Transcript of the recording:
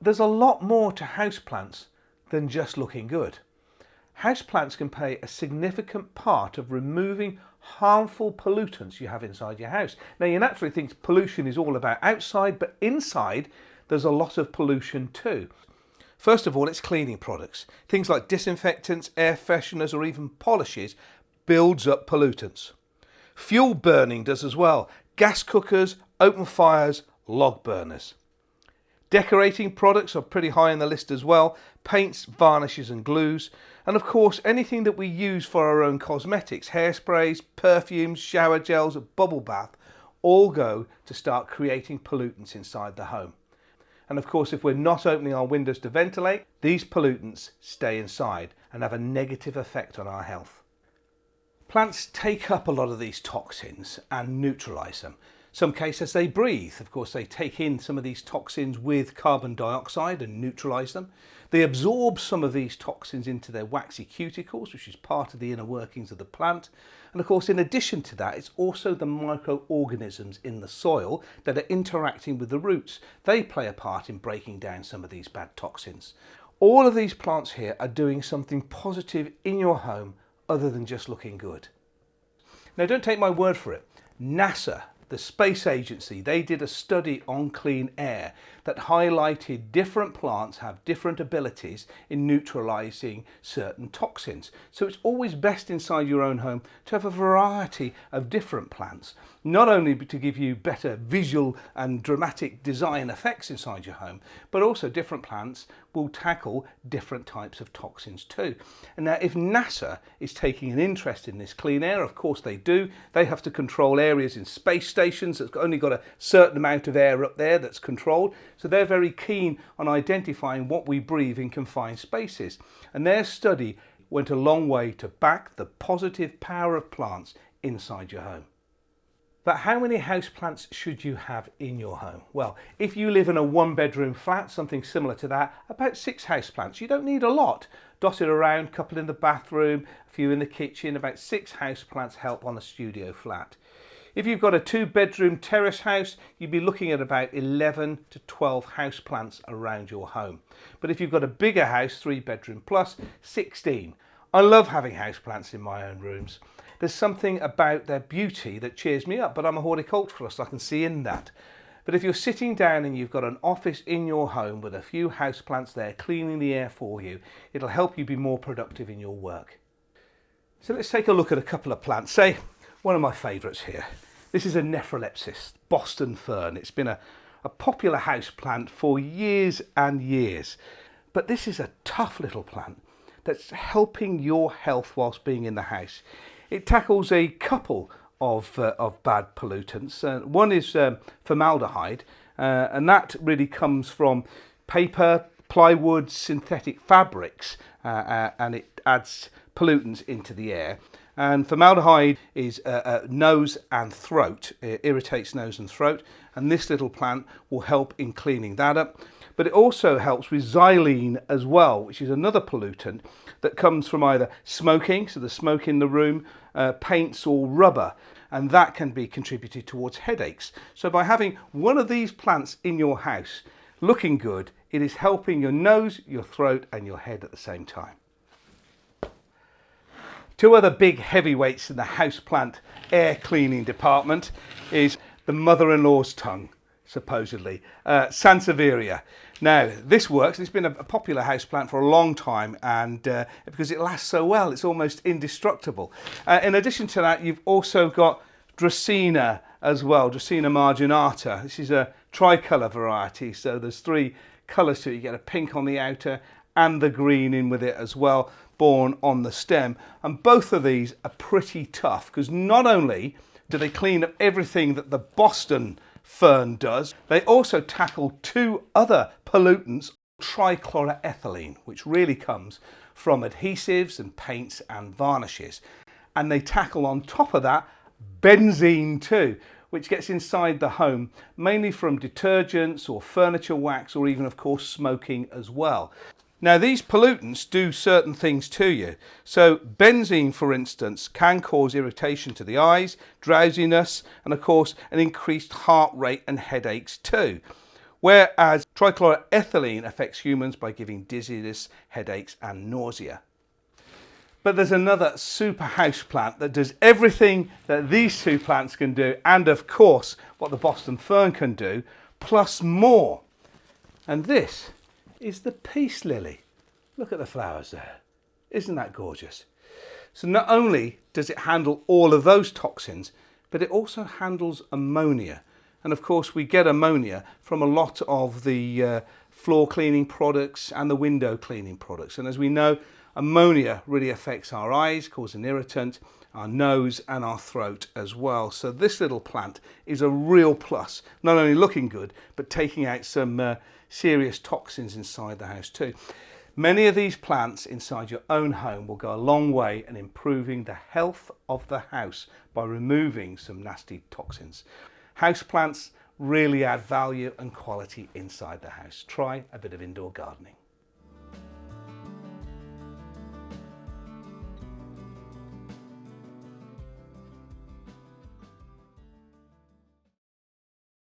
there's a lot more to houseplants than just looking good. Houseplants can play a significant part of removing harmful pollutants you have inside your house. Now, you naturally think pollution is all about outside, but inside there's a lot of pollution too. First of all, it's cleaning products. Things like disinfectants, air fresheners, or even polishes builds up pollutants. Fuel burning does as well. Gas cookers, open fires, log burners. Decorating products are pretty high on the list as well. Paints, varnishes and glues. And of course, anything that we use for our own cosmetics, hairsprays, perfumes, shower gels, a bubble bath, all go to start creating pollutants inside the home. And of course, if we're not opening our windows to ventilate, these pollutants stay inside and have a negative effect on our health. Plants take up a lot of these toxins and neutralise them. Some cases they breathe. Of course, they take in some of these toxins with carbon dioxide and neutralise them. They absorb some of these toxins into their waxy cuticles, which is part of the inner workings of the plant. And of course, in addition to that, it's also the microorganisms in the soil that are interacting with the roots. They play a part in breaking down some of these bad toxins. All of these plants here are doing something positive in your home other than just looking good. Now, don't take my word for it. NASA, the space agency, they did a study on clean air that highlighted different plants have different abilities in neutralizing certain toxins. So it's always best inside your own home to have a variety of different plants, not only to give you better visual and dramatic design effects inside your home, but also different plants will tackle different types of toxins too. And now, if NASA is taking an interest in this clean air, of course they do, they have to control areas in space stations that's only got a certain amount of air up there that's controlled. So they're very keen on identifying what we breathe in confined spaces. And their study went a long way to back the positive power of plants inside your home. But how many houseplants should you have in your home? Well, if you live in a one-bedroom flat, something similar to that, about 6 houseplants. You don't need a lot. Dotted around, a couple in the bathroom, a few in the kitchen, about 6 houseplants help on a studio flat. If you've got a 2-bedroom terrace house, you'd be looking at about 11 to 12 houseplants around your home. But if you've got a bigger house, 3-bedroom plus, 16. I love having houseplants in my own rooms. There's something about their beauty that cheers me up, but I'm a horticulturalist, I can see in that. But if you're sitting down and you've got an office in your home with a few houseplants there cleaning the air for you, it'll help you be more productive in your work. So let's take a look at a couple of plants. Say, one of my favourites here. This is a Nephrolepis, Boston Fern. It's been a popular house plant for years and years. But this is a tough little plant that's helping your health whilst being in the house. It tackles a couple of bad pollutants. One is formaldehyde, and that really comes from paper, plywood, synthetic fabrics, and it adds pollutants into the air. And formaldehyde is nose and throat. It irritates nose and throat, and this little plant will help in cleaning that up. But it also helps with xylene as well, which is another pollutant that comes from either smoking, so the smoke in the room, paints or rubber, and that can be contributed towards headaches. So by having one of these plants in your house looking good, it is helping your nose, your throat and your head at the same time. 2 other big heavyweights in the houseplant air cleaning department is the mother-in-law's tongue, supposedly, Sansevieria. Now, this works. It's been a popular houseplant for a long time, and because it lasts so well, it's almost indestructible. In addition to that, you've also got Dracaena as well, Dracaena marginata. This is a tricolour variety, so there's 3 colours to it. You get a pink on the outer and the green in with it as well, borne on the stem. And both of these are pretty tough because not only do they clean up everything that the Boston Fern does, they also tackle 2 other pollutants, Trichloroethylene, which really comes from adhesives and paints and varnishes. And they tackle on top of that benzene too, which gets inside the home, mainly from detergents or furniture wax or even of course smoking as well. Now these pollutants do certain things to you. So benzene, for instance, can cause irritation to the eyes, drowsiness, and of course an increased heart rate and headaches too. whereas trichloroethylene affects humans by giving dizziness, headaches and nausea. But there's another super house plant that does everything that these two plants can do, and of course what the Boston Fern can do, plus more. And this is the peace lily. Look at the flowers there. Isn't that gorgeous? So not only does it handle all of those toxins, but it also handles ammonia. And of course we get ammonia from a lot of the floor cleaning products and the window cleaning products. And as we know, ammonia really affects our eyes, causing irritant, our nose and our throat as well. So this little plant is a real plus, not only looking good, but taking out some serious toxins inside the house too. Many of these plants inside your own home will go a long way in improving the health of the house by removing some nasty toxins. Houseplants really add value and quality inside the house. Try a bit of indoor gardening.